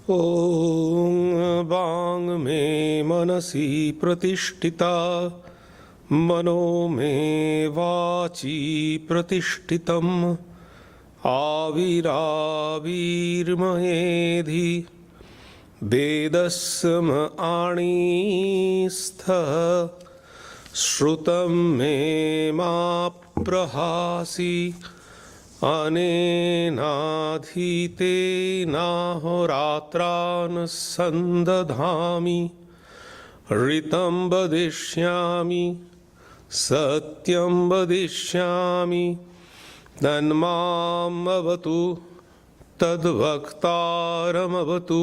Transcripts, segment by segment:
ॐ वाङ् मे मनसि प्रतिष्ठिता मनो मे वाचि प्रतिष्ठितम् आविराविर्मयेधि वेदस्म आणीस्थः श्रुतं मे मा प्रहासि अनेनाधीतेनाहोरात्रान् सन्दधामि ऋतं वदिष्यामि सत्यं वदिष्यामि तन्मामवतु तद्वक्तारमवतु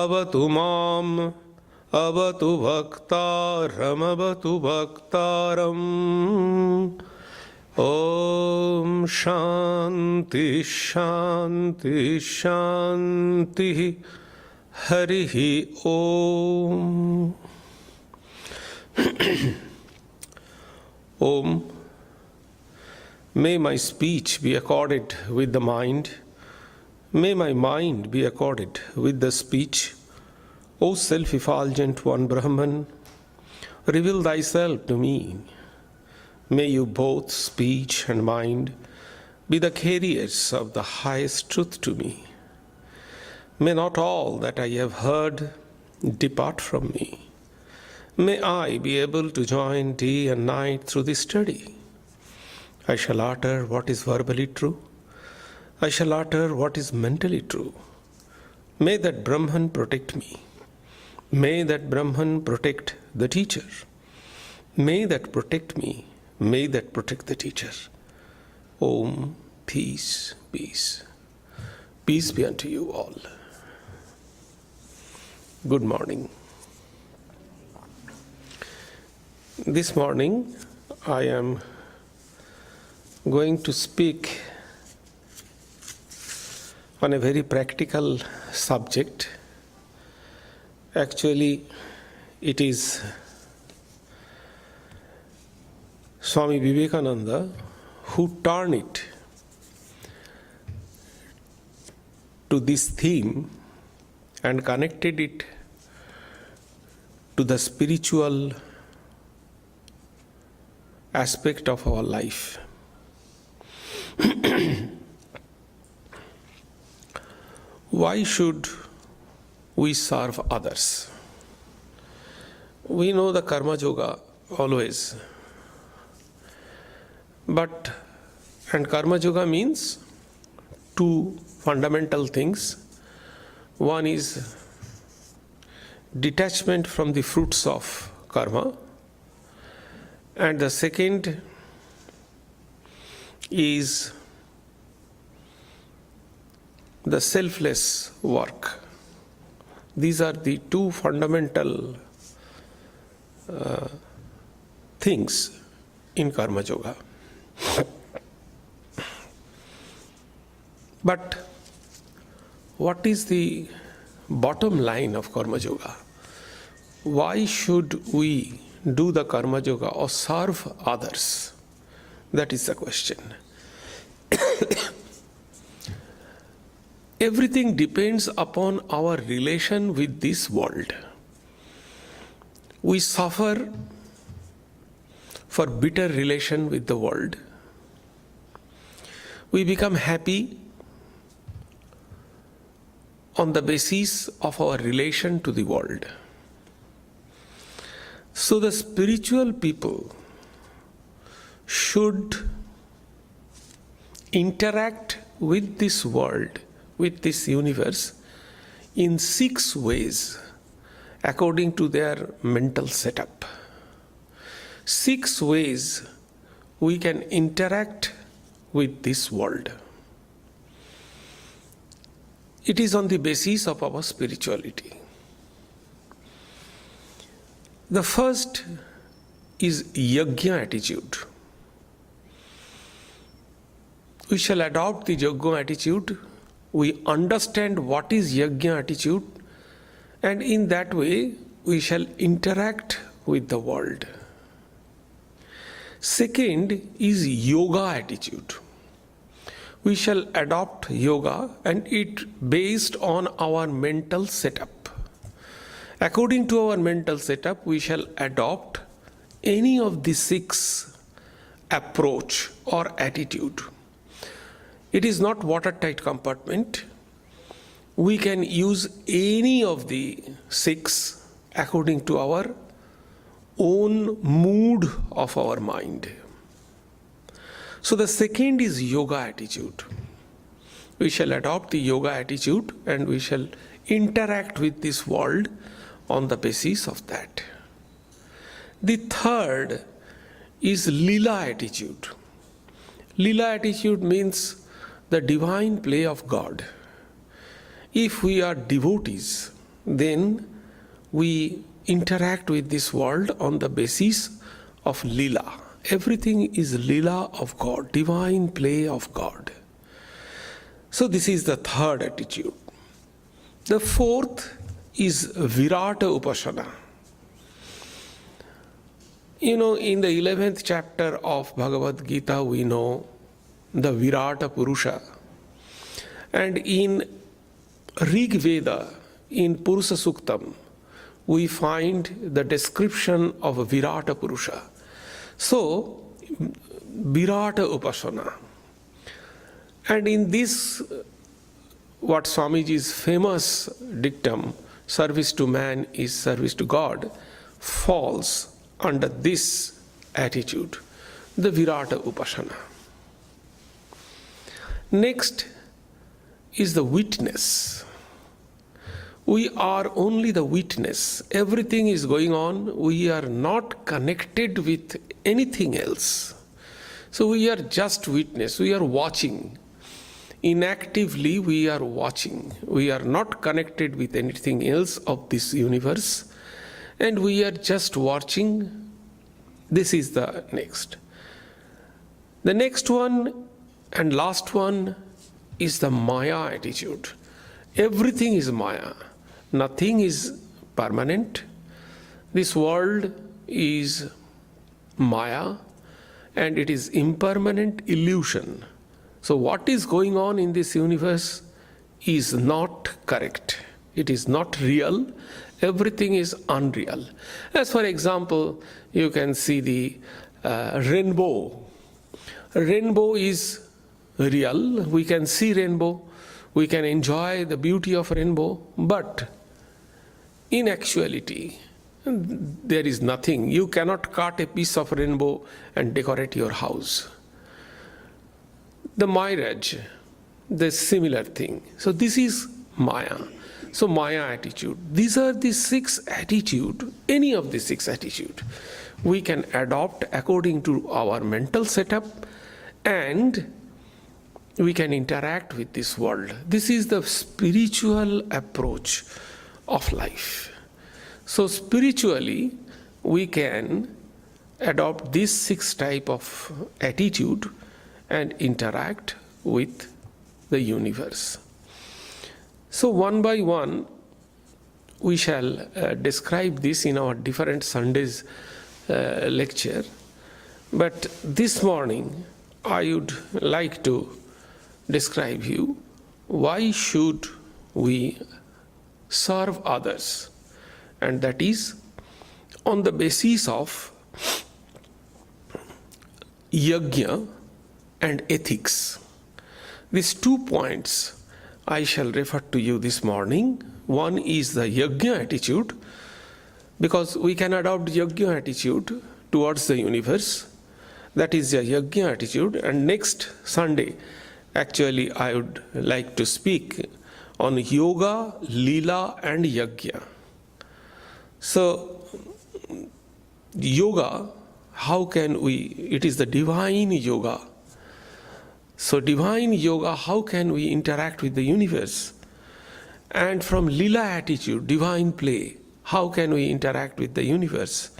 अवतु माम् अवतु वक्तारमवतु वक्तारम् ॐ शान्ति शान्ति शान्तिः हरिः ॐ Om. May my speech be accorded with the mind. May my mind be accorded with the speech. O self-effulgent one Brahman, reveal thyself to me. May you both speech and mind be the carriers of the highest truth to me. May not all that I have heard depart from me. May I be able to join day and night through this study. I shall utter what is verbally true. I shall utter what is mentally true. May that Brahman protect me. May that Brahman protect the teacher. May that protect me. May that protect the teacher. Om, peace, peace. Peace be unto you all. Good morning. This morning I am going to speak on a very practical subject. Actually, it is Swami Vivekananda who turned it to this theme and connected it to the spiritual aspect of our life. Why should we serve others? We know the karma yoga always. And karma yoga means two fundamental things. One is detachment from the fruits of karma, and the second is the selfless work. These are the two fundamental things in karma yoga. But what is the bottom line of karma yoga? Why should we do the karma yoga or serve others? That is the question. Everything depends upon our relation with this world. We suffer for bitter relation with the world. We become happy on the basis of our relation to the world. So the spiritual people should interact with this world, with this universe, in 6 ways according to their mental setup. 6 ways we can interact with this world. It is on the basis of our spirituality. The first is yajna attitude. We shall adopt the yajna attitude. We understand what is yajna attitude, and in that way we shall interact with the world. Second is yoga attitude. we shall adopt yoga, and it based on our mental setup. According to our mental setup, we shall adopt any of the 6 approach or attitude. It is not watertight compartment. We can use any of the 6 according to our own mood of our mind. So the second is yoga attitude. We shall adopt the yoga attitude and we shall interact with this world on the basis of that. The third is lila attitude. Lila attitude means the divine play of God. If we are devotees, then we interact with this world on the basis of lila. Everything is lila of God, divine play of God. So this is the third attitude. The fourth is Virata Upasana. In the 11th chapter of Bhagavad Gita, we know the Virata Purusha. And in Rig Veda, in Purusa Suktam, we find the description of a Virata Purusha. So, Virata Upasana. And in this, what Swamiji's famous dictum, service to man is service to God, falls under this attitude, the Virata Upasana. Next is the witness. We are only the witness. Everything is going on. We are not connected with anything else. So we are just witness. We are watching. Inactively we are watching. We are not connected with anything else of this universe. And we are just watching. This is the next. The next one and last one is the Maya attitude. Everything is Maya. Nothing is permanent. This world is Maya and it is impermanent illusion. So what is going on in this universe is not correct. It is not real. Everything is unreal. As for example, you can see the rainbow. Rainbow is real. We can see rainbow. We can enjoy the beauty of rainbow. But in actuality, there is nothing. You cannot cut a piece of rainbow and decorate your house. The mirage, the similar thing. So this is Maya. So Maya attitude. These are the 6 attitude, any of the 6 attitude we can adopt according to our mental setup, and we can interact with this world. This is the spiritual approach of life. So spiritually, we can adopt these 6 type of attitude and interact with the universe. So one by one, we shall describe this in our different Sundays lecture. But this morning, I would like to describe you why should we serve others, and that is on the basis of yajna and ethics. These 2 points I shall refer to you this morning. One is the yajna attitude, because we can adopt yajna attitude towards the universe. That is the yajna attitude. And next Sunday, actually, I would like to speak on yoga, lila and yajna. So, yoga, how can we, it is the divine yoga. So divine yoga, how can we interact with the universe? And from lila attitude, divine play, how can we interact with the universe?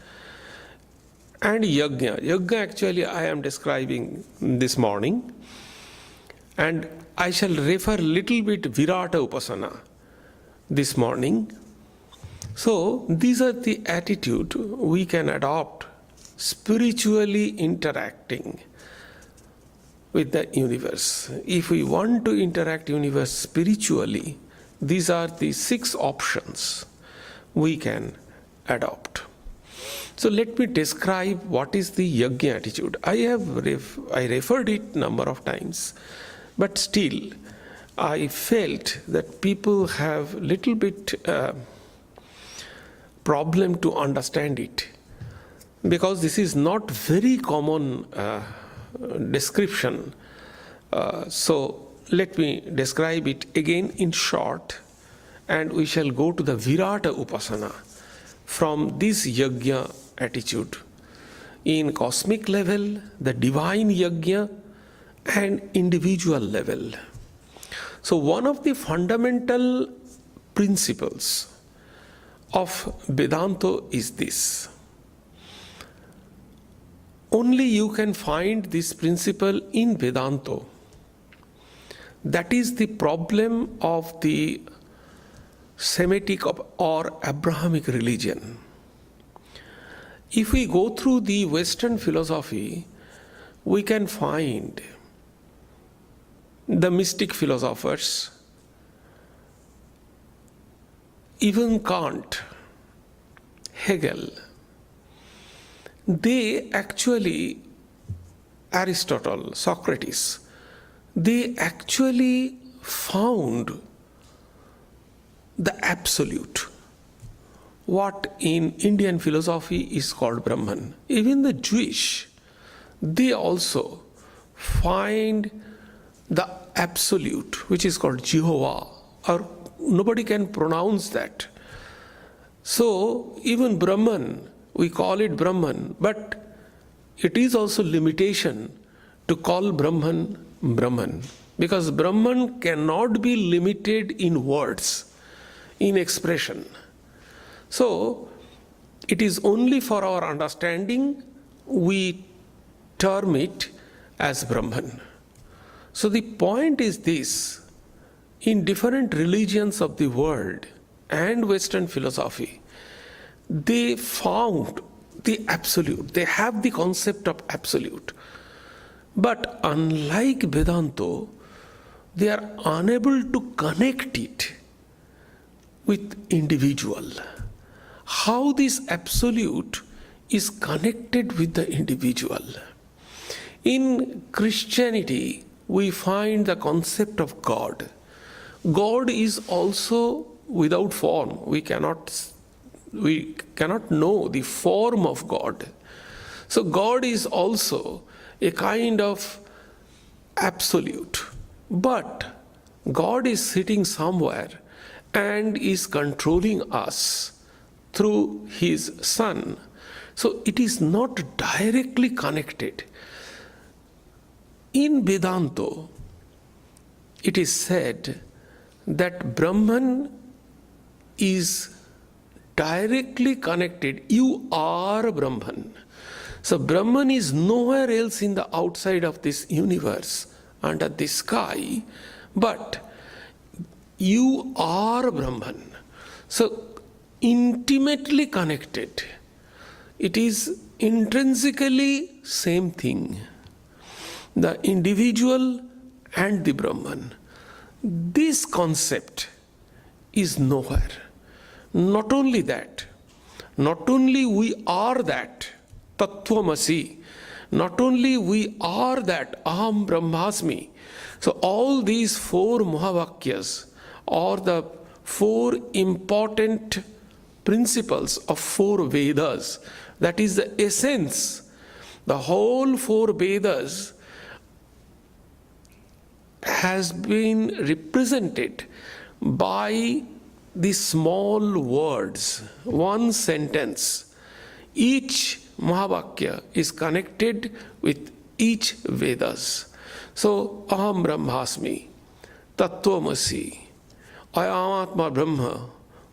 And yajna. Yajna actually I am describing this morning. And I shall refer little bit Virata Upasana this morning. So these are the attitude we can adopt spiritually interacting with the universe. If we want to interact universe spiritually, these are the 6 options we can adopt. So let me describe what is the yajna attitude. I referred it number of times, but still I felt that people have little bit problem to understand it, because this is not very common description. So let me describe it again in short, and we shall go to the Virata Upasana from this yajna attitude. In cosmic level, the divine yajna, and individual level. So one of the fundamental principles of Vedanta is this. Only you can find this principle in Vedanta. That is the problem of the Semitic or Abrahamic religion. If we go through the Western philosophy, we can find the mystic philosophers, even Kant, Hegel, they actually, Aristotle, Socrates, they actually found the absolute, what in Indian philosophy is called Brahman. Even the Jewish, they also find the absolute, which is called Jehovah, or nobody can pronounce that. So even Brahman, we call it Brahman, but it is also limitation to call Brahman Brahman, because Brahman cannot be limited in words, in expression. So it is only for our understanding we term it as Brahman. So the point is this: in different religions of the world and Western philosophy, they found the absolute, they have the concept of absolute. But unlike Vedanta, they are unable to connect it with individual. How this absolute is connected with the individual? In Christianity, we find the concept of God. God is also without form. We cannot know the form of God. So God is also a kind of absolute. But God is sitting somewhere and is controlling us through His Son. So it is not directly connected. In Vedanta, it is said that Brahman is directly connected. You are Brahman. So Brahman is nowhere else in the outside of this universe, under the sky, but you are Brahman. So intimately connected. It is intrinsically same thing. The individual and the Brahman. This concept is nowhere. Not only that, not only we are that, Tattvamasi, not only we are that, Aham Brahmasmi. So all these 4 Mahavakyas are the 4 important principles of 4 Vedas. That is the essence. The whole 4 Vedas has been represented by the small words, one sentence. Each Mahavakya is connected with each Vedas. So, Aham Brahmasmi, Tattvamasi, Ayamatma Brahma,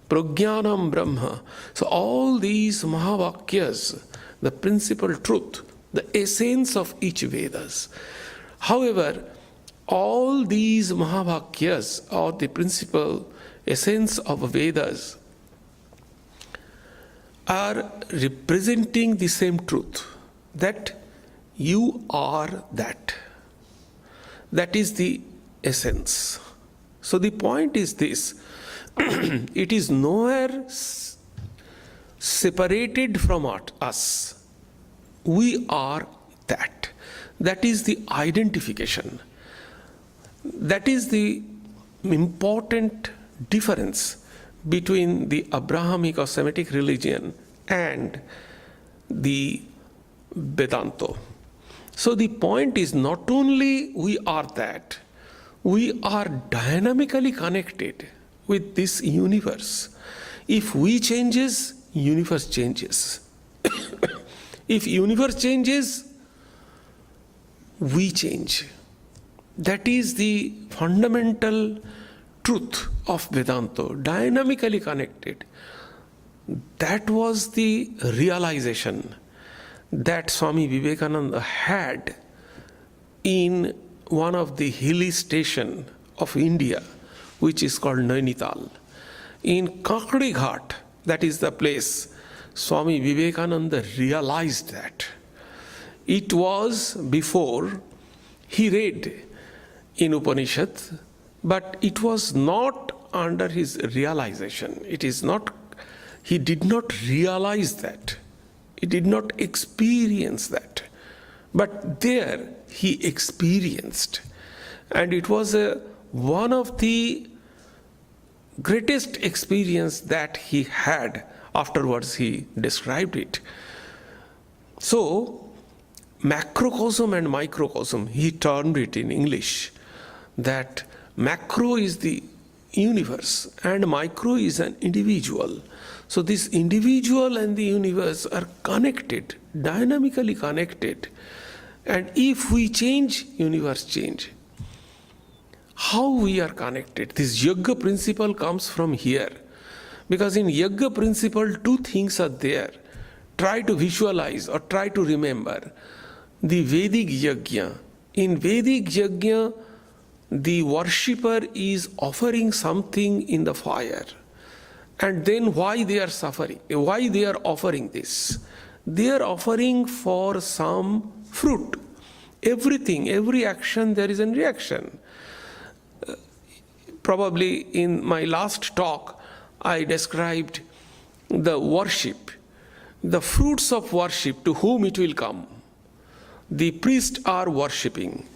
Prajnanam Brahma. So all these Mahavakyas, the principal truth, the essence of each Vedas. However, all these Mahavakyas or the principal essence of Vedas are representing the same truth, that you are that. That is the essence. So the point is this, it is nowhere separated from us. We are that. That is the identification. That is the important difference between the Abrahamic or Semitic religion and the Vedanta. So the point is not only we are that, we are dynamically connected with this universe. If we changes, universe changes. If universe changes, we change. That is the fundamental truth of Vedanta, dynamically connected. That was the realization that Swami Vivekananda had in one of the hilly stations of India, which is called Nainital. In Kakri Ghat, that is the place, Swami Vivekananda realized that. It was before he read in Upanishad, but it was not under his realization. It is not, he did not realize that. He did not experience that. But there he experienced. And it was one of the greatest experience that he had. Afterwards he described it. So, macrocosm and microcosm, he termed it in English, that macro is the universe and micro is an individual. So this individual and the universe are connected, dynamically connected. And if we change, universe change. How we are connected? This yoga principle comes from here. Because in yoga principle, two things are there. Try to visualize or try to remember. The Vedic yajna. In Vedic yajna, the worshipper is offering something in the fire. And then why they are suffering? Why they are offering this? They are offering for some fruit. Everything, every action, there is a reaction. Probably in my last talk, I described the worship, the fruits of worship, to whom it will come. The priests are worshipping.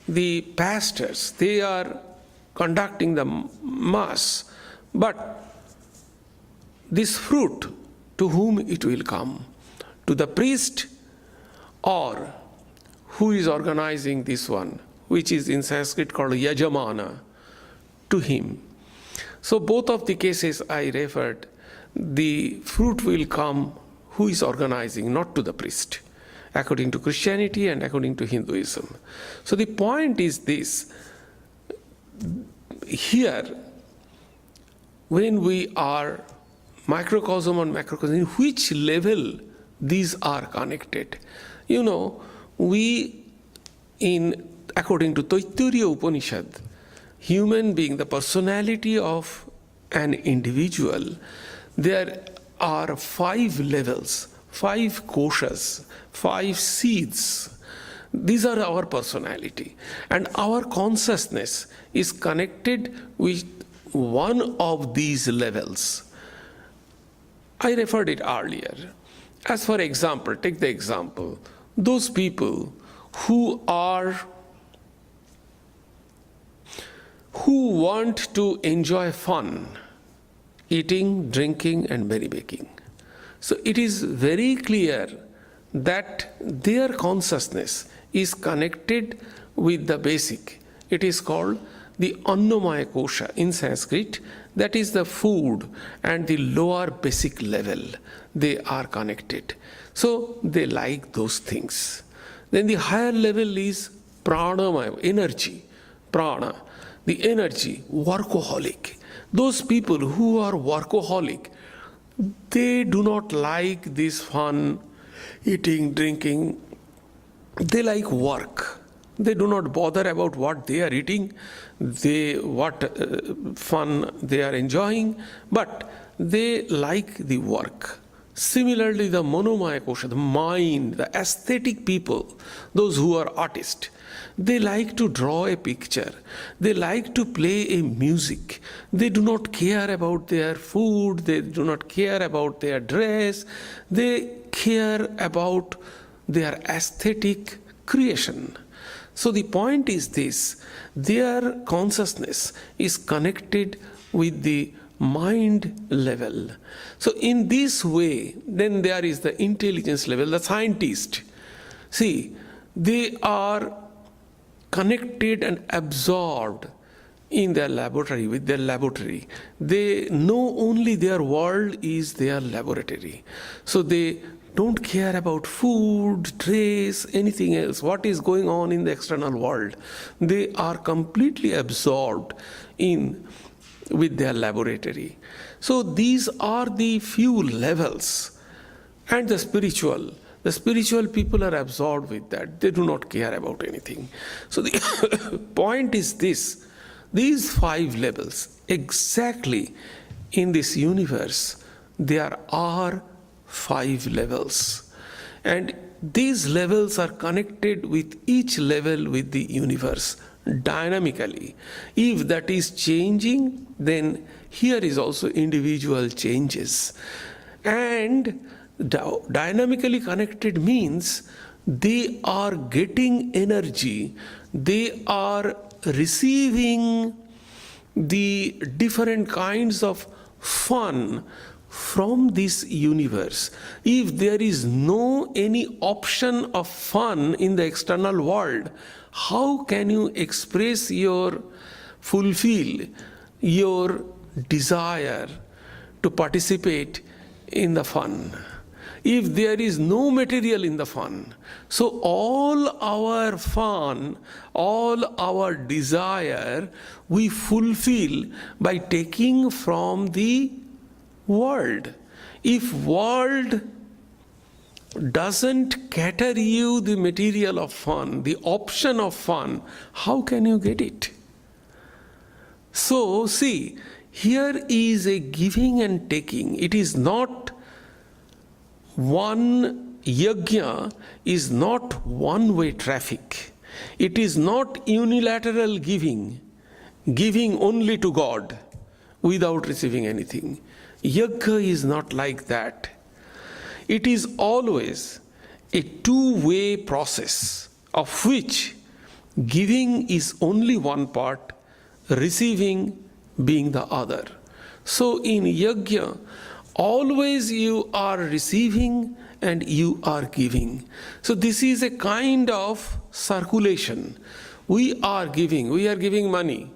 The pastors, they are conducting the mass. But this fruit, to whom it will come? To the priest, or who is organizing this one, which is in Sanskrit called Yajamana, to him. So both of the cases I referred, the fruit will come who is organizing, not to the priest, according to Christianity and according to Hinduism. So the point is this, here, when we are microcosm and macrocosm, in which level these are connected? You know, according to Taittiriya Upanishad, human being, the personality of an individual, there are 5 levels, 5 koshas, 5 seeds. These are our personality. And our consciousness is connected with one of these levels. I referred it earlier. As for example, take the example, those people who want to enjoy fun, eating, drinking, and merrymaking. So it is very clear that their consciousness is connected with the basic. It is called the Annamaya Kosha in Sanskrit. That is the food and the lower basic level. They are connected. So they like those things. Then the higher level is Pranamaya, energy, Prana. The energy, workaholic. Those people who are workaholic, they do not like this fun, eating, drinking. They like work. They do not bother about what they are eating, what fun they are enjoying, but they like the work. Similarly, the monomaya kosha, the mind, the aesthetic people, those who are artists, they like to draw a picture. They like to play a music. They do not care about their food. They do not care about their dress. They care about their aesthetic creation. So the point is this: their consciousness is connected with the mind level. So in this way, then there is the intelligence level, the scientist. See, they are connected and absorbed in their laboratory, with their laboratory. They know only their world is their laboratory. So they don't care about food, dress, anything else, what is going on in the external world. They are completely absorbed with their laboratory. So these are the few levels. And the spiritual people are absorbed with that. They do not care about anything. So the point is this: these 5 levels, exactly in this universe, there are 5 levels. And these levels are connected with each level with the universe dynamically. If that is changing, then here is also individual changes. And dynamically connected means they are getting energy, they are receiving the different kinds of fun from this universe. If there is no any option of fun in the external world, how can you express fulfill your desire to participate in the fun? If there is no material in the fun, so all our fun, all our desire, we fulfill by taking from the world. If world doesn't cater you the material of fun, the option of fun, how can you get it? So see, here is a giving and taking. It is not one yajna, is not one-way traffic. It is not unilateral giving only to God without receiving anything. Yajna is not like that. It is always a two-way process, of which giving is only one part, receiving being the other. So in yajna, always you are receiving and you are giving. So this is a kind of circulation. We are giving money,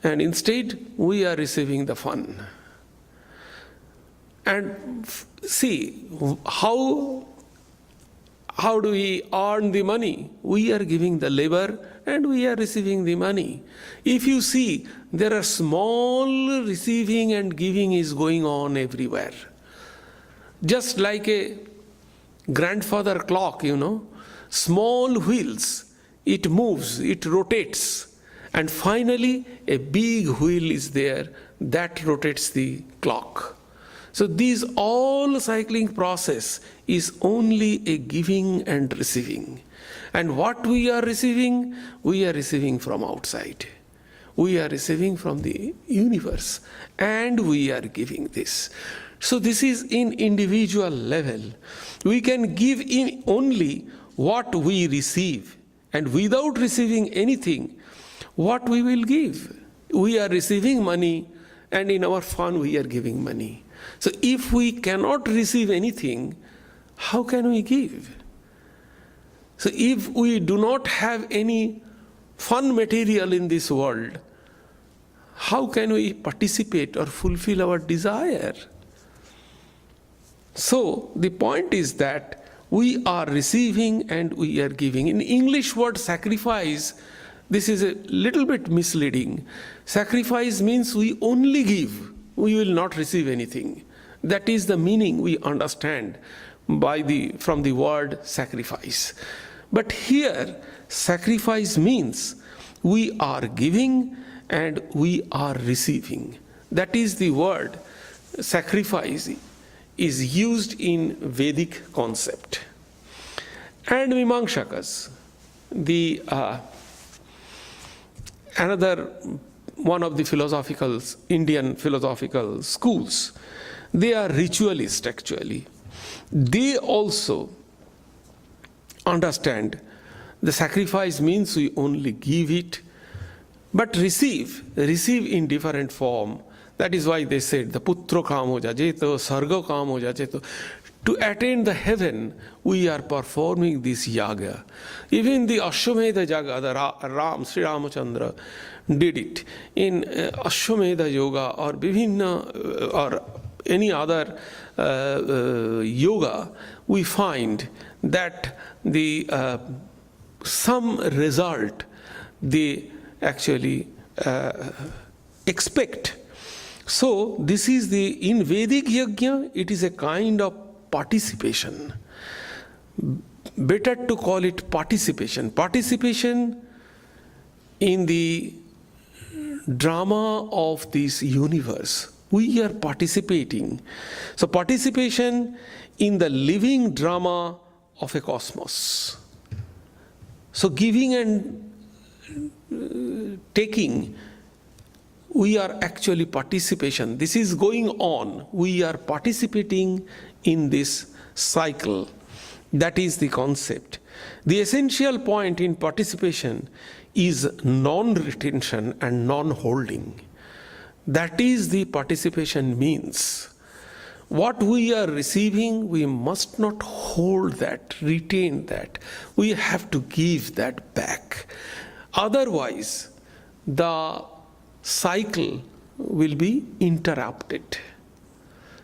and instead we are receiving the fun. And see, how do we earn the money? We are giving the labor and we are receiving the money. If you see, there are small receiving and giving is going on everywhere. Just like a grandfather clock, small wheels, it moves, it rotates, and finally a big wheel is there that rotates the clock. So this all cycling process is only a giving and receiving. And what we are receiving from outside. We are receiving from the universe, and we are giving this. So this is in individual level. We can give in only what we receive, and without receiving anything, what we will give. We are receiving money, and in our fun we are giving money. So if we cannot receive anything, how can we give? So if we do not have any fun material in this world, how can we participate or fulfill our desire? So the point is that we are receiving and we are giving. In English word sacrifice, this is a little bit misleading. Sacrifice means we only give, we will not receive anything. That is the meaning we understand from the word sacrifice. But here, sacrifice means we are giving and we are receiving. That is the word sacrifice is used in Vedic concept. And Mimamsakas, the another one of the Indian philosophical schools, they are ritualist actually. They also understand the sacrifice means we only give it, but receive in different form. That is why they said the putro kamo jajeto, sarga kamo jajeto. To attain the heaven, we are performing this yaga. Even the Ashwamedha yaga, the Sri Ramachandra did it. In Ashwamedha yoga or Vivinna or any other yoga, we find that the some result they actually expect. So this is in Vedic yajna, it is a kind of participation. Better to call it participation. Participation in the drama of this universe. We are participating. So participation in the living drama of a cosmos. So giving and taking, we are actually participation. This is going on. We are participating in this cycle. That is the concept. The essential point in participation is non-retention and non-holding. That is the participation means. What we are receiving, we must not hold that, retain that. We have to give that back. Otherwise, the cycle will be interrupted.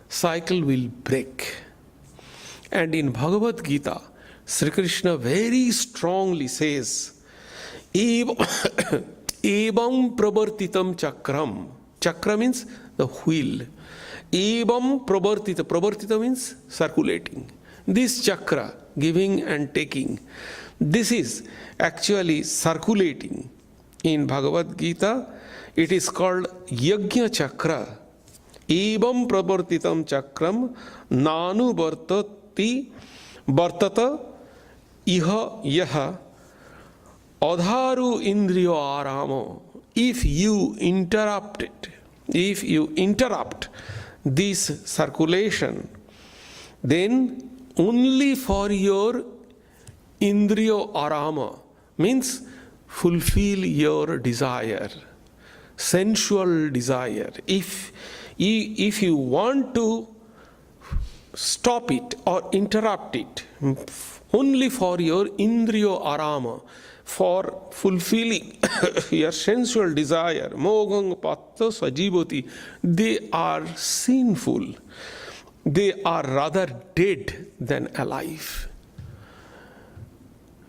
Cycle will break. And in Bhagavad Gita, Sri Krishna very strongly says, Evam pravartitam chakram. Chakra means the wheel. Evam pravartita. Pravartita means circulating. This chakra, giving and taking, this is actually circulating. In Bhagavad Gita, it is called Yajna Chakra. Evam pravartitam chakram nanu vartata iha yaha adharu indriyo aramo. If you interrupt it, if you interrupt this circulation, then only for your indriyo arama, means fulfill your desire, sensual desire. If you want to stop it or interrupt it, only for your indriyo arama, for fulfilling your sensual desire, mogang patta sajivoti, they are sinful. They are rather dead than alive.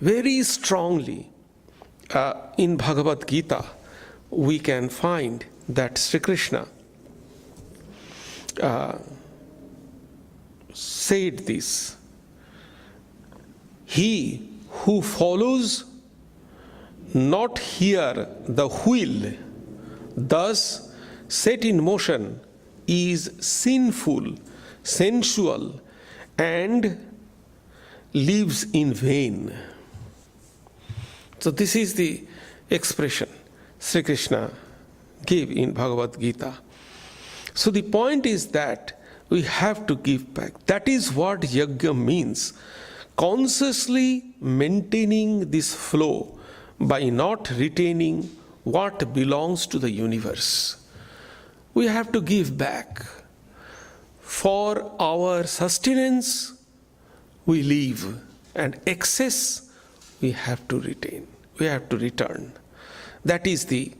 Very strongly in Bhagavad Gita, we can find that Sri Krishna said this. He who follows not here the wheel, thus set in motion, is sinful, sensual, and lives in vain. So this is the expression Sri Krishna gave in Bhagavad Gita. So the point is that we have to give back. That is what yajna means. Consciously maintaining this flow by not retaining what belongs to the universe. We have to give back. For our sustenance, we leave, and excess we have to retain. We have to return. That is the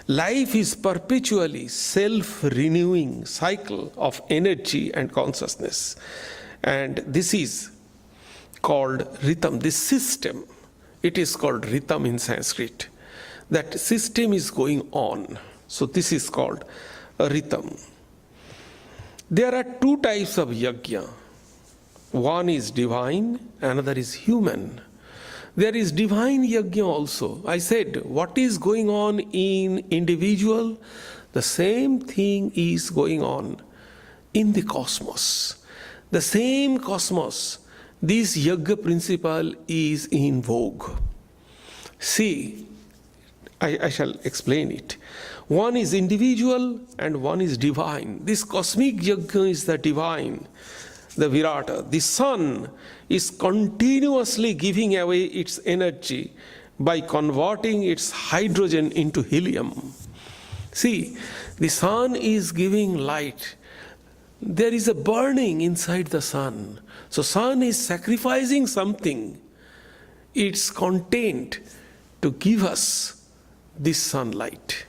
life is perpetually self-renewing cycle of energy and consciousness. And this is called rhythm, this system. It is called rhythm in Sanskrit. That system is going on. So this is called a rhythm. There are two types of yajna. One is divine, another is human. There is divine yajna also. I said, what is going on in individual, the same thing is going on in the cosmos. The same cosmos, this yajna principle is in vogue. See, I shall explain it. One is individual and one is divine. This cosmic yajna is the divine, the Virata. The sun is continuously giving away its energy by converting its hydrogen into helium. See, the sun is giving light. There is a burning inside the sun. So sun is sacrificing something, its content, to give us this sunlight.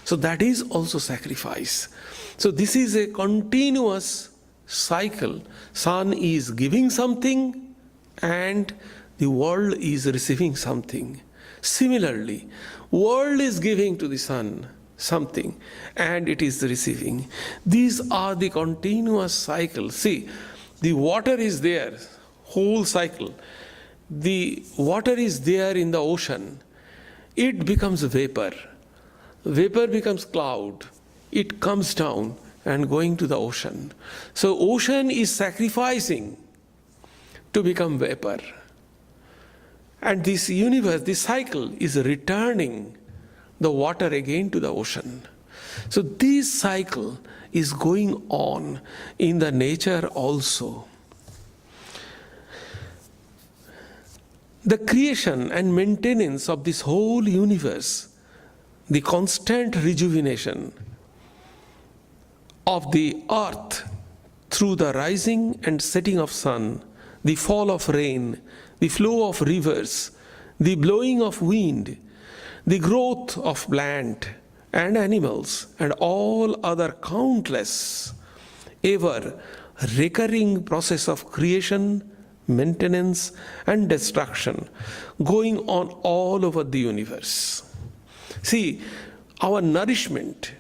So that is also sacrifice. So this is a continuous cycle. Sun is giving something and the world is receiving something. Similarly, world is giving to the sun something and it is receiving. These are the continuous cycles. See, the water is there, whole cycle. The water is there in the ocean. It becomes vapor. Vapor becomes cloud. It comes down and going to the ocean. So ocean is sacrificing to become vapor. And this universe, this cycle is returning the water again to the ocean. So this cycle is going on in the nature also. The creation and maintenance of this whole universe, the constant rejuvenation of the earth through the rising and setting of sun, the fall of rain, the flow of rivers, the blowing of wind, the growth of plant and animals, and all other countless ever recurring process of creation, maintenance and destruction going on all over the universe. See, our nourishment,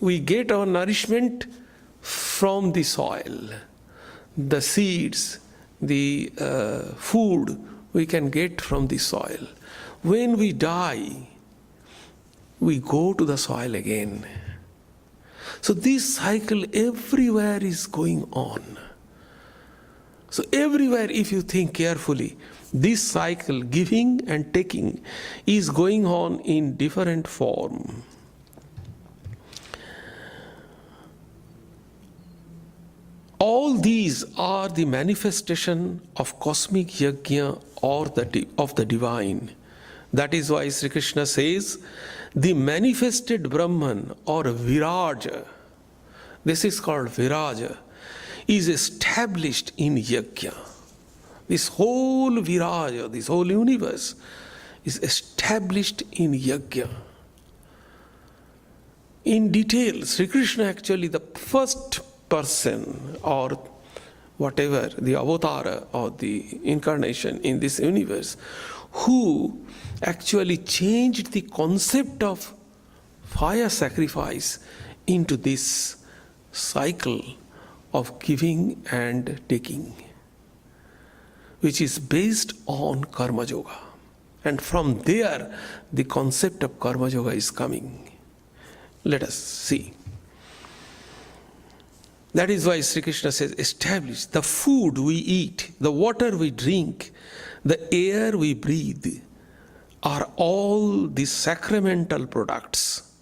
we get our nourishment from the soil, the seeds, the food we can get from the soil. When we die, we go to the soil again. So this cycle everywhere is going on. So everywhere, if you think carefully, this cycle, giving and taking, is going on in different form. All these are the manifestation of cosmic yajna or of the divine. That is why Sri Krishna says, the manifested Brahman or Viraja, this is called Viraja, is established in yajna. This whole Viraja, this whole universe is established in yajna. In detail, Sri Krishna actually the first person or whatever, the avatara or the incarnation in this universe, who actually changed the concept of fire sacrifice into this cycle of giving and taking, which is based on karma yoga. And from there, the concept of karma yoga is coming. Let us see. That is why Sri Krishna says, establish the food we eat, the water we drink, the air we breathe, are all the sacramental products.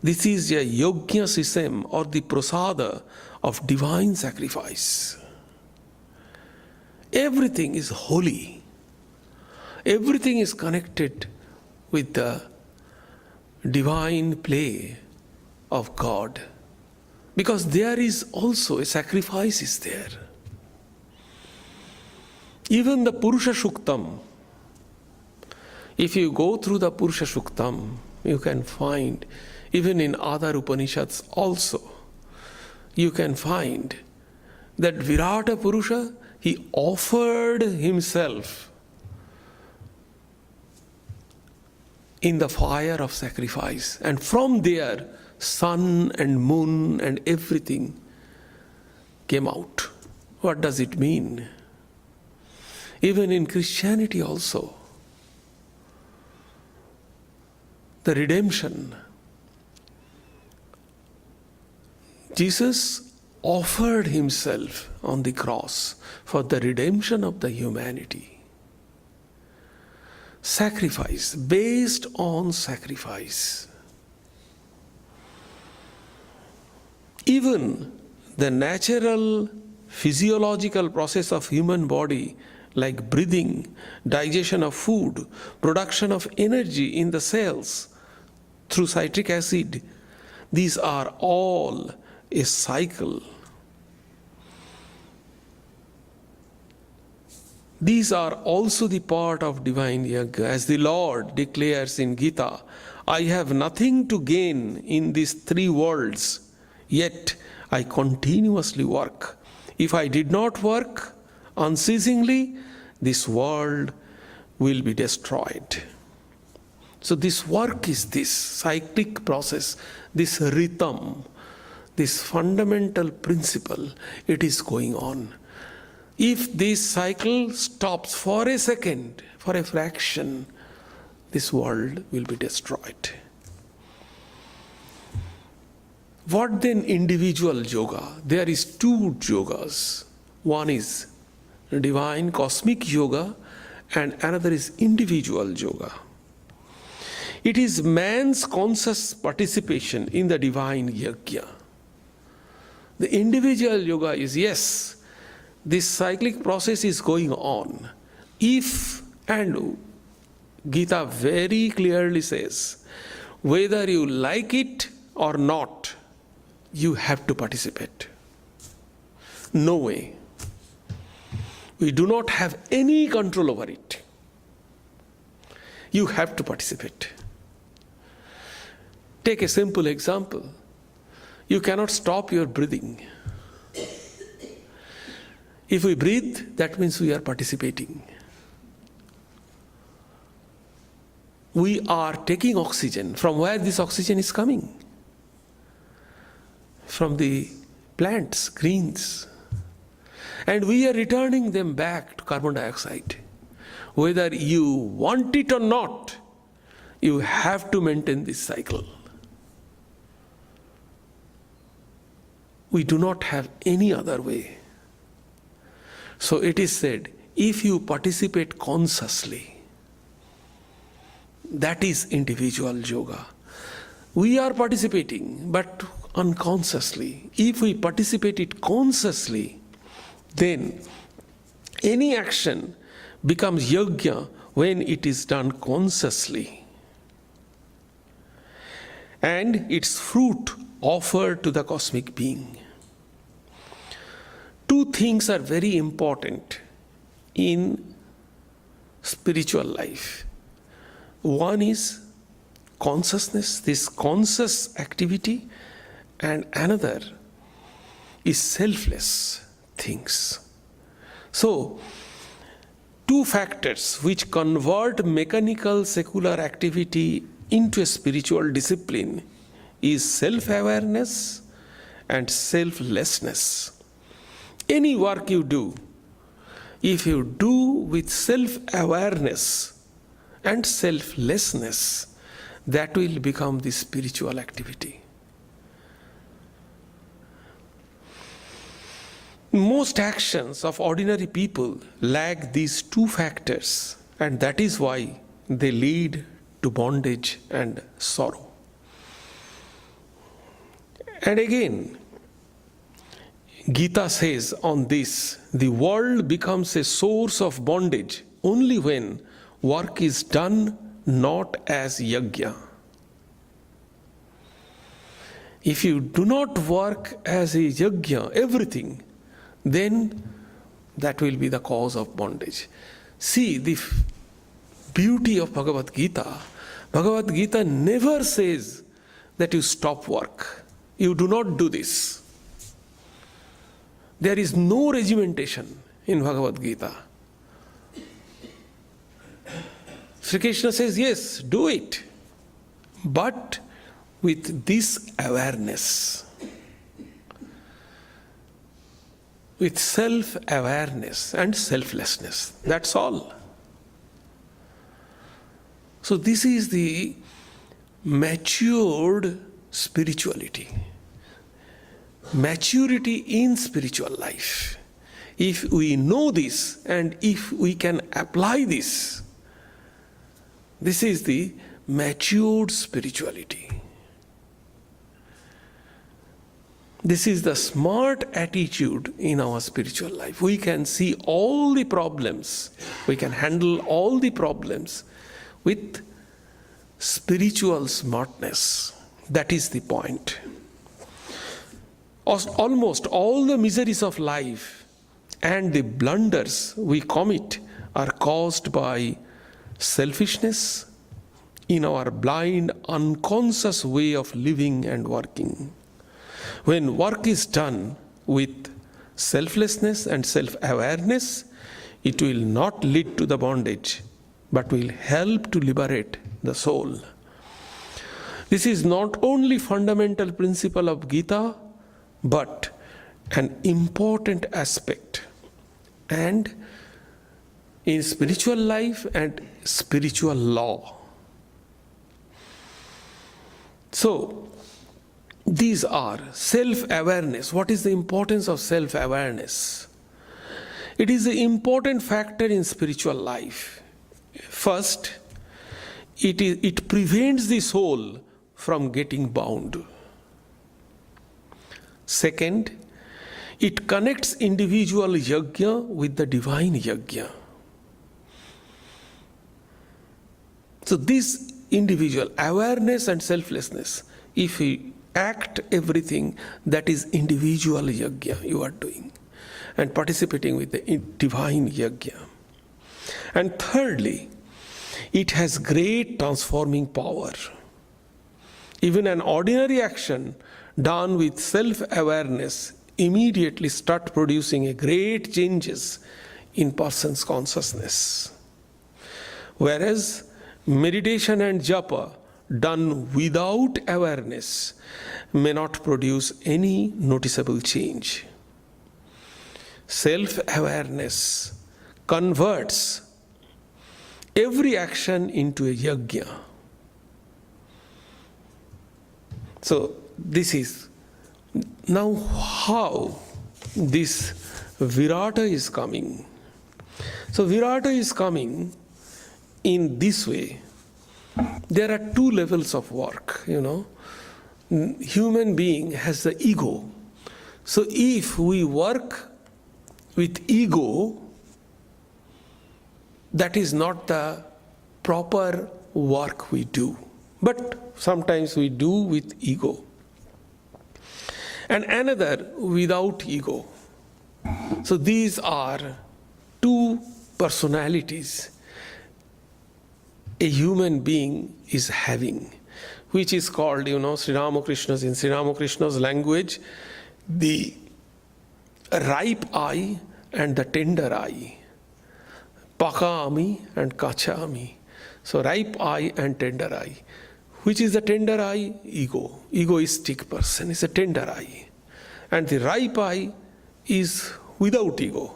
This is a yogya system or the prasada of divine sacrifice. Everything is holy. Everything is connected with the divine play of God. Because there is also a sacrifice is there. Even the Purusha Shuktam, if you go through the Purusha Shuktam, you can find, even in other Upanishads also, you can find that Virata Purusha, he offered himself in the fire of sacrifice. And from there, sun and moon and everything came out. What does it mean? Even in Christianity also, the redemption. Jesus offered himself on the cross for the redemption of the humanity. Sacrifice, based on sacrifice. Even the natural physiological process of human body, like breathing, digestion of food, production of energy in the cells through citric acid, these are all a cycle. These are also the part of divine yoga. As the Lord declares in Gita, I have nothing to gain in these three worlds, yet I continuously work. If I did not work unceasingly, this world will be destroyed. So this work is this cyclic process, this rhythm, this fundamental principle, it is going on. If this cycle stops for a second, for a fraction, this world will be destroyed. What then individual yoga? There is two yogas. One is divine cosmic yoga and another is individual yoga. It is man's conscious participation in the divine yajna. The individual yoga is, yes, this cyclic process is going on. If, and Gita very clearly says, whether you like it or not, you have to participate. No way. We do not have any control over it. You have to participate. Take a simple example. You cannot stop your breathing. If we breathe, that means we are participating. We are taking oxygen. From where this oxygen is coming? From the plants, greens. And we are returning them back to carbon dioxide. Whether you want it or not, you have to maintain this cycle. We do not have any other way. So it is said, if you participate consciously, that is individual yoga. We are participating, but unconsciously. If we participate it consciously, then any action becomes yajna when it is done consciously. And its fruit offered to the cosmic being. Two things are very important in spiritual life. One is consciousness, this conscious activity, and another is selfless things. So, two factors which convert mechanical secular activity into a spiritual discipline is self-awareness and selflessness. Any work you do, if you do with self-awareness and selflessness, that will become the spiritual activity. Most actions of ordinary people lack these two factors, and that is why they lead to bondage and sorrow. And again, Gita says on this, the world becomes a source of bondage only when work is done not as yajna. If you do not work as a yajna, everything, then that will be the cause of bondage. See the beauty of Bhagavad Gita. Bhagavad Gita never says that you stop work. You do not do this. There is no regimentation in Bhagavad Gita. Sri Krishna says, yes, do it, but with this awareness, with self-awareness and selflessness. That's all. So this is the matured spirituality. maturity in spiritual life. If we know this and if we can apply this, this is the matured spirituality. This is the smart attitude in our spiritual life. We can see all the problems, we can handle all the problems with spiritual smartness. That is the point. Almost all the miseries of life and the blunders we commit are caused by selfishness in our blind, unconscious way of living and working. When work is done with selflessness and self-awareness, it will not lead to the bondage, but will help to liberate the soul. This is not only fundamental principle of Gita, but an important aspect and in spiritual life and spiritual law. So, these are self-awareness. What is the importance of self-awareness? It is an important factor in spiritual life. First, it prevents the soul from getting bound. Second, it connects individual yajna with the divine yajna. So this individual awareness and selflessness, if we act everything, that is individual yajna you are doing and participating with the divine yajna. And thirdly, it has great transforming power. Even an ordinary action done with self-awareness immediately start producing a great changes in person's consciousness. Whereas meditation and japa done without awareness may not produce any noticeable change. Self-awareness converts every action into a yajna. So this is now how this virata is coming. So virata is coming in this way. There are two levels of work, Human being has the ego. So if we work with ego, that is not the proper work we do. But sometimes we do with ego. And another without ego. So these are two personalities a human being is having, which is called, Sri Ramakrishna's language, the ripe eye and the tender eye. Paka-ami and kacha-ami. So ripe eye and tender eye. Which is the tender eye? Ego. Egoistic person is a tender eye. And the ripe eye is without ego.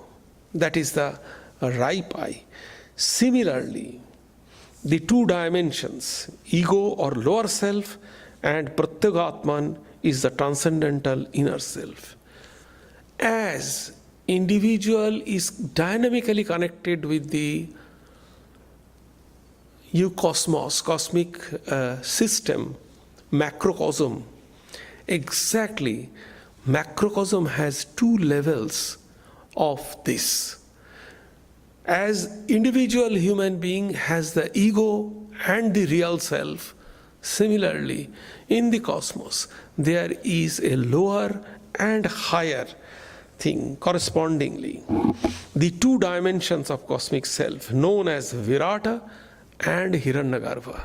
That is the ripe eye. Similarly, the two dimensions, ego or lower self and pratyagatman is the transcendental inner self. As individual is dynamically connected with the cosmos, cosmic system, macrocosm, exactly, macrocosm has two levels of this. As individual human being has the ego and the real self, similarly, in the cosmos, there is a lower and higher thing correspondingly. The two dimensions of cosmic self known as Virata and Hiranyagarbha.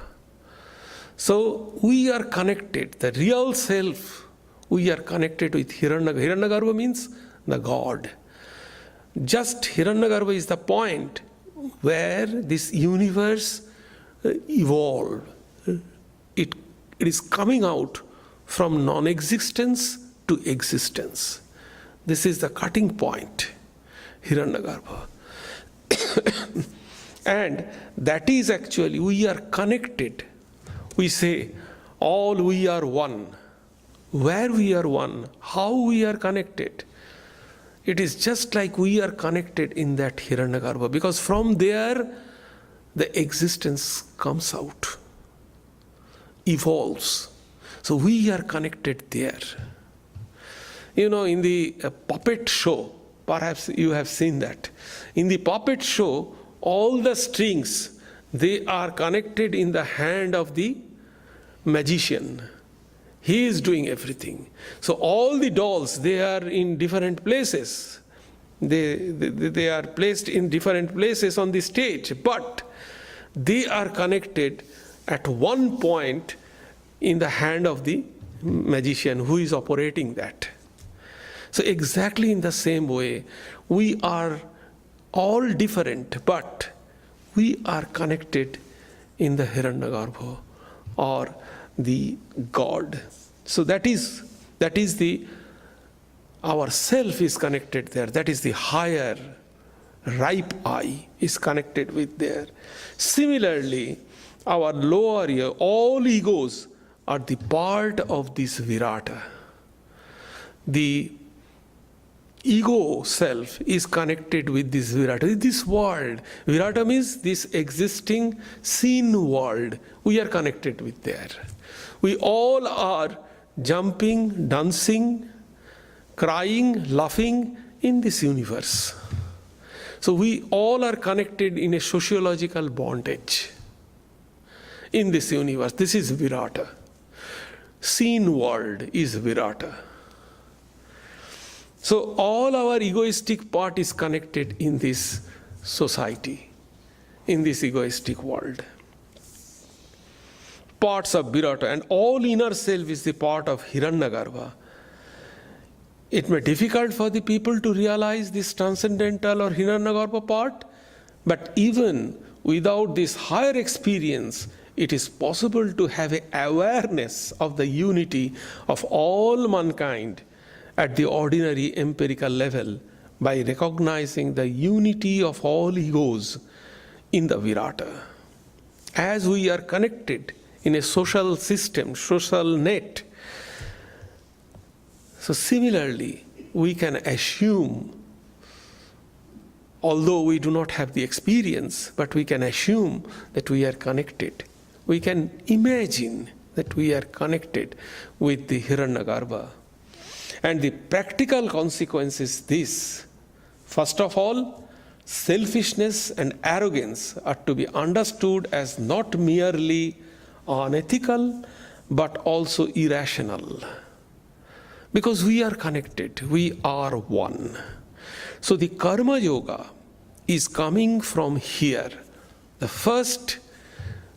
So we are connected, the real self, we are connected with Hiranyagarbha. Hiranyagarbha means the God. Just Hiranyagarbha is the point where this universe evolved. It is coming out from non-existence to existence. This is the cutting point, Hiranyagarbha. And that is actually, we are connected. We say, all we are one. where we are one, how we are connected. It is just like we are connected in that Hiranyagarbha, because from there the existence comes out, evolves. So we are connected there. In the puppet show, perhaps you have seen that. In the puppet show, all the strings, they are connected in the hand of the magician. He is doing everything. So all the dolls, they are in different places. They are placed in different places on the stage, but they are connected at one point in the hand of the magician who is operating that. So exactly in the same way, we are all different, but we are connected in the Hiranyagarbha, or the God. So that is our self is connected there. That is the higher, ripe I is connected with there. Similarly, our lower ear, all egos are the part of this Virata. The ego self is connected with this Virata, this world. Virata means this existing seen world. We are connected with there. We all are jumping, dancing, crying, laughing in this universe. So we all are connected in a sociological bondage in this universe. This is Virata. Seen world is Virata. So all our egoistic part is connected in this society, in this egoistic world. Parts of Virata, and all inner self is the part of Hiranyagarbha. It may be difficult for the people to realize this transcendental or Hiranyagarbha part, but even without this higher experience, it is possible to have an awareness of the unity of all mankind at the ordinary empirical level by recognizing the unity of all egos in the Virata. As we are connected in a social system, social net, so similarly, we can assume, although we do not have the experience, but we can assume that we are connected. We can imagine that we are connected with the Hiranyagarbha. And the practical consequence is this. First of all, selfishness and arrogance are to be understood as not merely unethical, but also irrational. Because we are connected, we are one. So the Karma Yoga is coming from here. The first,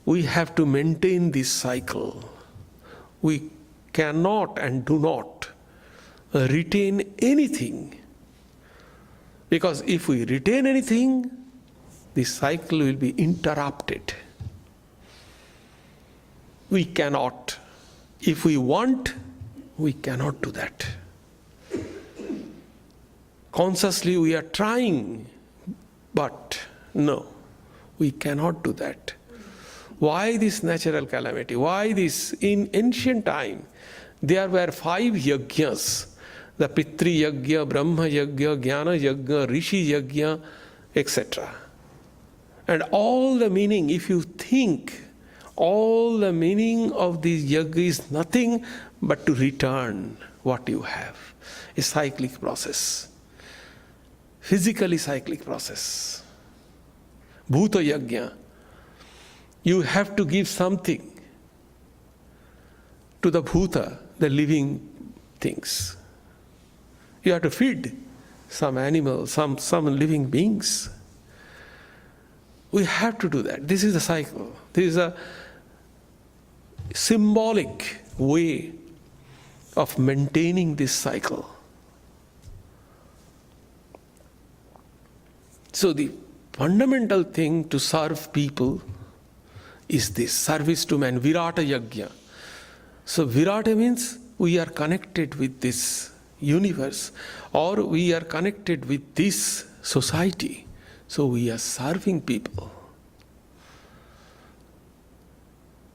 we have to maintain this cycle. We cannot and do not retain anything. Because if we retain anything, the cycle will be interrupted. We cannot. If we want, we cannot do that. Consciously we are trying, but no, we cannot do that. Why this natural calamity? Why this? In ancient time, there were 5 yajnas. The Pitri Yajna, Brahma Yajna, Jnana Yajna, Rishi Yajna, etc. And all the meaning, if you think, all the meaning of this yajna is nothing but to return what you have. A cyclic process. Physically cyclic process. Bhuta Yajna. You have to give something to the Bhuta, the living things. You have to feed some animals, some living beings. We have to do that. This is the cycle. This is a symbolic way of maintaining this cycle. So the fundamental thing to serve people is this, service to man, Virata Yajna. So Virata means we are connected with this universe, or we are connected with this society. So we are serving people.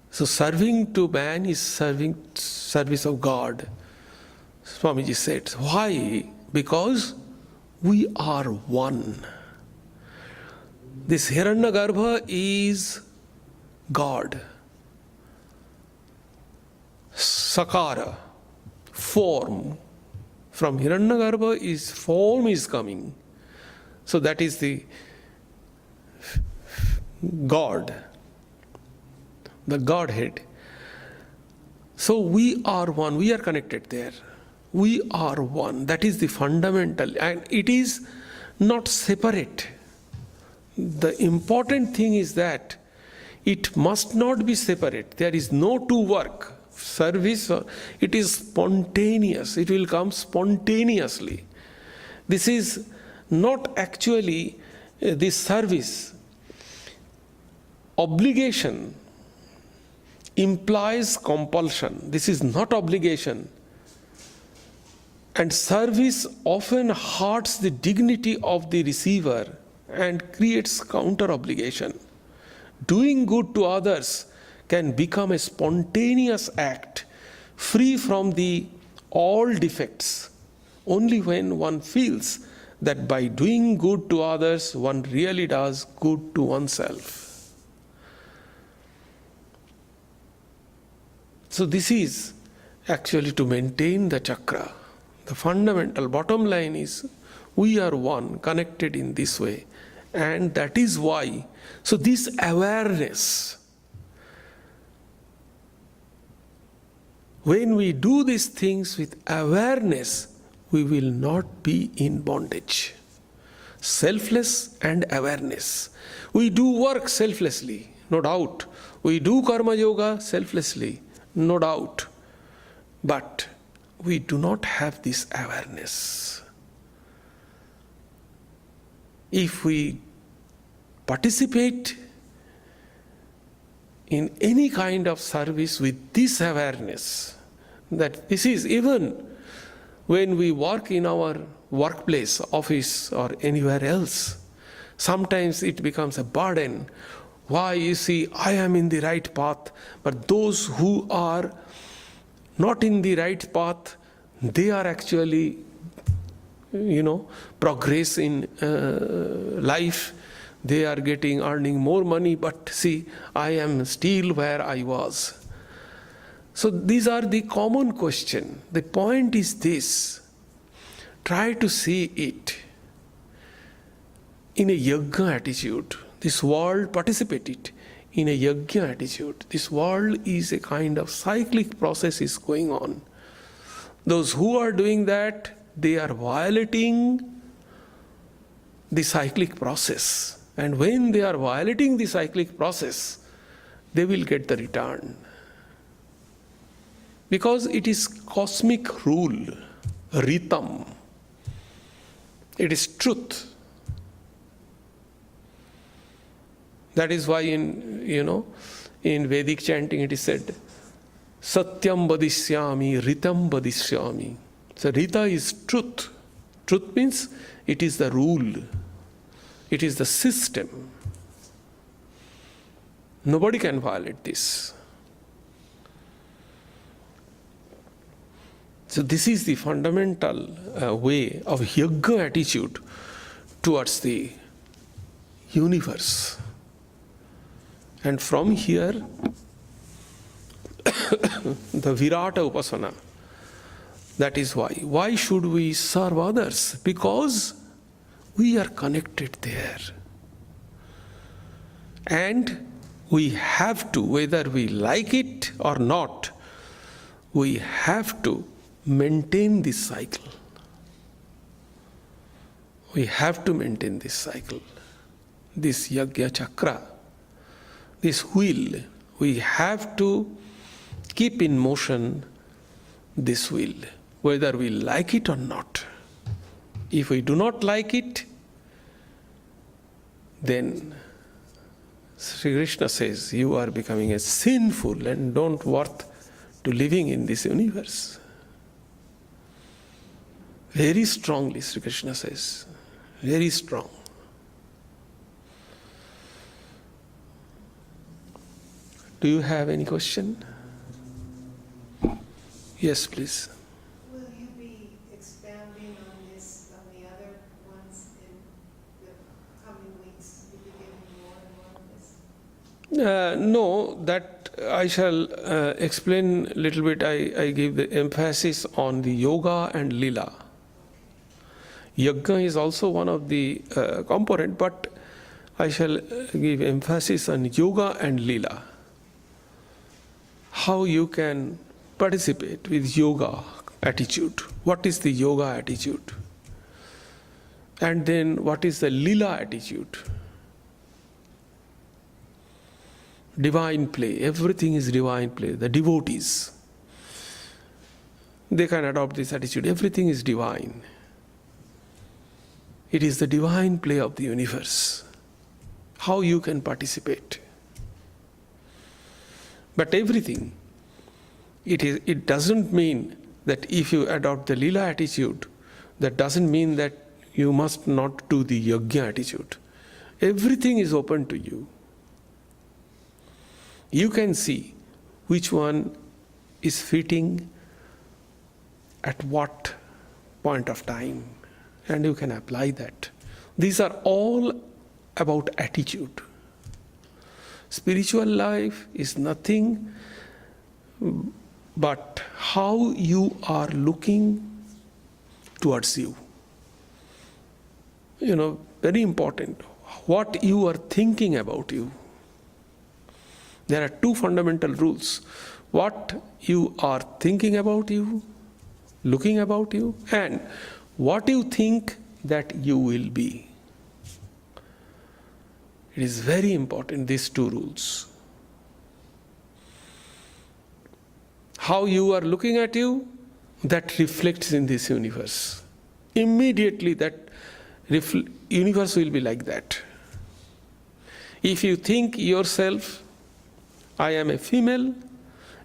So serving to man is service of God. Swamiji said. Why? Because we are one. This Hiranyagarbha is God. Sakara, form. From Hiranyagarbha is form is coming. So that is the God, the Godhead. So we are one, we are connected there. We are one. That is the fundamental, and it is not separate. The important thing is that it must not be separate. There is no two work. Service, it is spontaneous. It will come spontaneously. This is not actually this service. Obligation implies compulsion. This is not obligation. And service often hurts the dignity of the receiver and creates counter obligation. Doing good to others can become a spontaneous act, free from all defects, only when one feels that by doing good to others, one really does good to oneself. So this is actually to maintain the chakra. The fundamental bottom line is we are one, connected in this way. And that is why, so this awareness, when we do these things with awareness, we will not be in bondage. Selfless and awareness. We do work selflessly, no doubt. We do karma yoga selflessly, no doubt. But we do not have this awareness. If we participate in any kind of service with this awareness, that this is even when we work in our workplace, office, or anywhere else, sometimes it becomes a burden. Why? You see, I am in the right path, but those who are not in the right path, they are actually, progress in life. They are earning more money, but see, I am still where I was. So these are the common question. The point is this: try to see it in a yajna attitude. This world, participate it in a yajna attitude. This world is a kind of cyclic process is going on. Those who are doing that, they are violating the cyclic process. And when they are violating the cyclic process, they will get the return. Because it is cosmic rule, rhythm. It is truth. That is why in Vedic chanting it is said, Satyam vadishyami, ritam vadishyami. So rita is truth. Truth means it is the rule. It is the system. Nobody can violate this. So this is the fundamental way of yajna attitude towards the universe. And from here, the Virata Upasana. That is why. Why should we serve others? Because we are connected there. And we have to, whether we like it or not, we have to maintain this cycle. We have to maintain this cycle. This yajna chakra, this wheel, we have to keep in motion this wheel, whether we like it or not. If we do not like it, then Sri Krishna says, you are becoming a sinful and don't worth to living in this universe. Very strongly, Sri Krishna says, very strong. Do you have any question? Yes, please. Will you be No, that I shall explain a little bit. I give the emphasis on the yoga and lila. Yajna is also one of the component, but I shall give emphasis on yoga and lila. How you can participate with yoga attitude. What is the yoga attitude? And then what is the lila attitude? Divine play. Everything is divine play. The devotees, they can adopt this attitude. Everything is divine. It is the divine play of the universe. How you can participate. But everything, it doesn't mean that if you adopt the lila attitude, that doesn't mean that you must not do the yajna attitude. Everything is open to you. You can see which one is fitting at what point of time, and you can apply that. These are all about attitude. Spiritual life is nothing but how you are looking towards you. Very important. What you are thinking about you. There are two fundamental rules. What you are thinking about you, looking about you, and what you think that you will be. It is very important, these two rules. How you are looking at you, that reflects in this universe. Immediately that universe will be like that. If you think yourself, I am a female,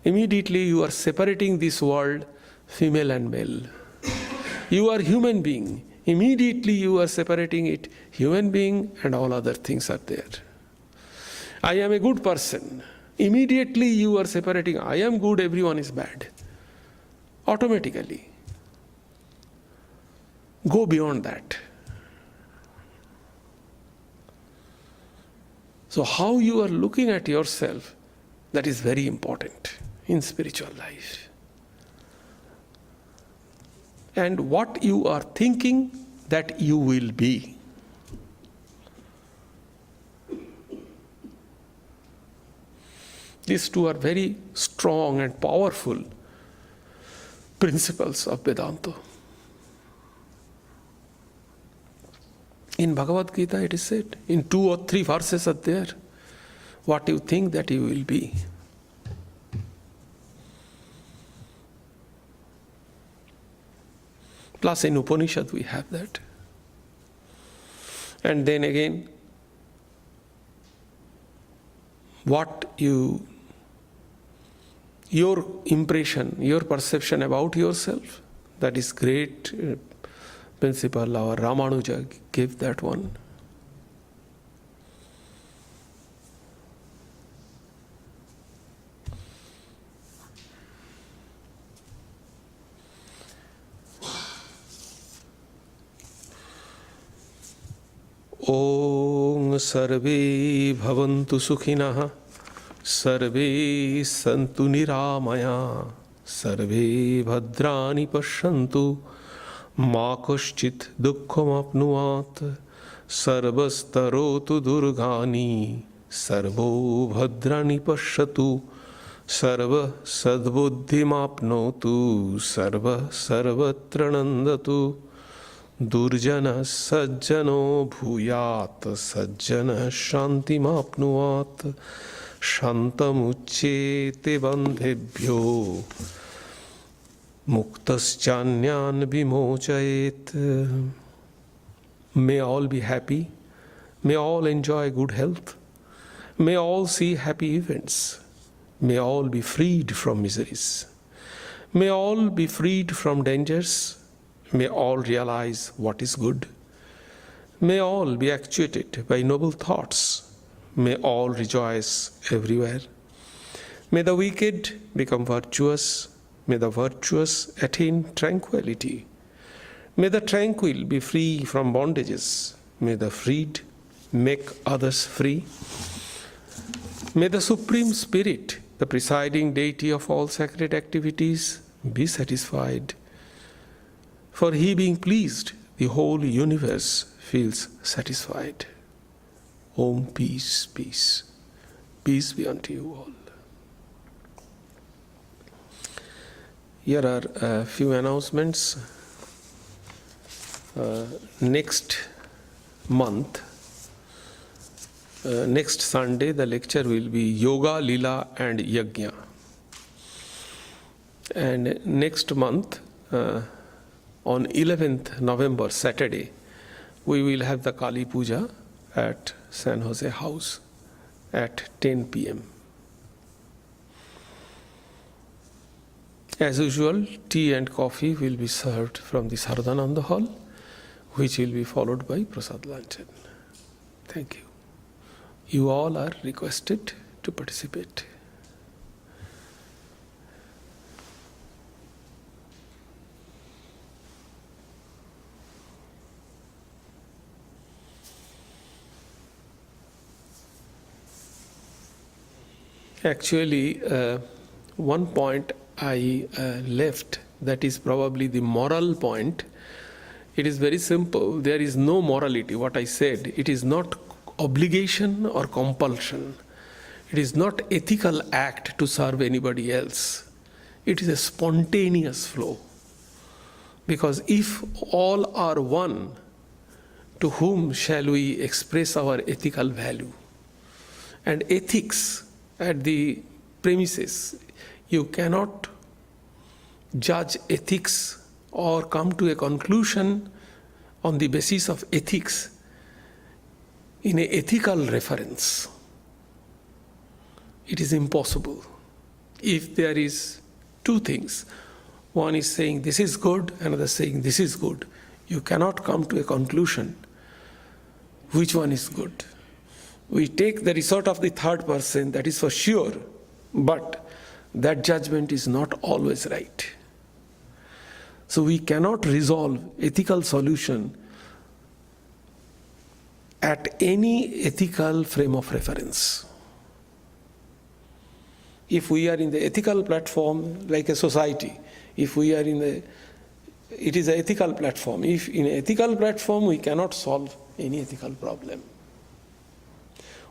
immediately you are separating this world, female and male. You are human being, immediately you are separating it, human being and all other things are there. I am a good person, immediately you are separating, I am good, everyone is bad. Automatically. Go beyond that. So how you are looking at yourself, that is very important in spiritual life. And what you are thinking, that you will be. These two are very strong and powerful principles of Vedanta. In Bhagavad Gita it is said, in 2 or 3 verses are there, what you think that you will be. Plus in Upanishad we have that. And then again, what your impression, your perception about yourself, that is great principle. Our Ramanuja gave that one. Om Sarve Bhavantu Sukhinah Sarve Santu Niramaya Sarve Bhadrani Pashyantu Ma Kaschit Dukkham Apnuat Sarvastarotu Durgani Sarvo Bhadrani Pashyatu Sarva Sadbuddhim Apnotu Sarva Sarvatranandatu Durjana Sajjano Bhuyat Sajjana Shantimapnuat Shantamucchete Bandhebhyo Muktaschanyan Vimochayet. May all be happy, may all enjoy good health, may all see happy events, may all be freed from miseries, may all be freed from dangers, may all realize what is good. May all be actuated by noble thoughts. May all rejoice everywhere. May the wicked become virtuous. May the virtuous attain tranquility. May the tranquil be free from bondages. May the freed make others free. May the Supreme Spirit, the presiding deity of all sacred activities, be satisfied. For he being pleased, the whole universe feels satisfied. Om, peace, peace. Peace be unto you all. Here are a few announcements. Next month, next Sunday, the lecture will be Yoga, Lila and Yajna. And next month, on 11th November, Saturday, we will have the Kali Puja at San Jose House at 10 p.m. As usual, tea and coffee will be served from the Sardhananda Hall, which will be followed by Prasad Luncheon. Thank you. You all are requested to participate. Actually, one point I left, that is probably the moral point. It is very simple. There is no morality. What I said, it is not obligation or compulsion. It is not ethical act to serve anybody else. It is a spontaneous flow. Because if all are one, to whom shall we express our ethical value? And ethics at the premises, you cannot judge ethics or come to a conclusion on the basis of ethics in an ethical reference. It is impossible. If there is two things, one is saying this is good, another saying this is good, you cannot come to a conclusion which one is good. We take the result of the third person, that is for sure, but that judgment is not always right. So we cannot resolve ethical solution at any ethical frame of reference. If we are in the ethical platform, like a society, if we are in the, it is an ethical platform. If in an ethical platform we cannot solve any ethical problem.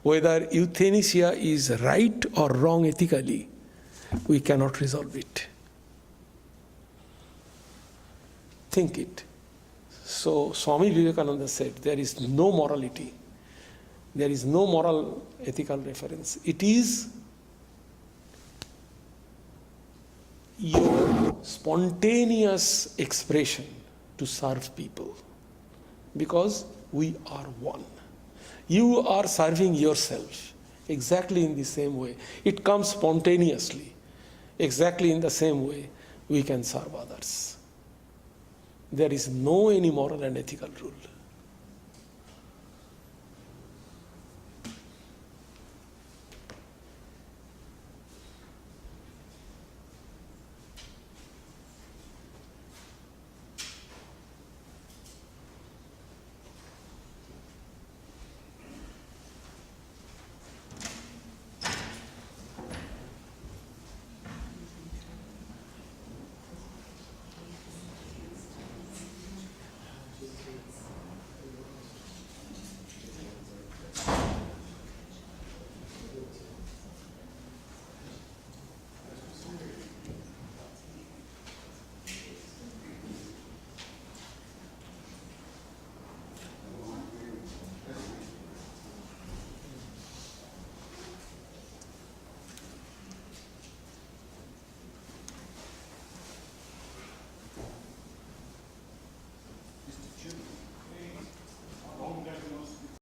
Whether euthanasia is right or wrong ethically, we cannot resolve it. Think it. So Swami Vivekananda said, there is no morality. There is no moral ethical reference. It is your spontaneous expression to serve people. Because we are one. You are serving yourself exactly in the same way. It comes spontaneously. Exactly in the same way we can serve others. There is no any moral and ethical rule.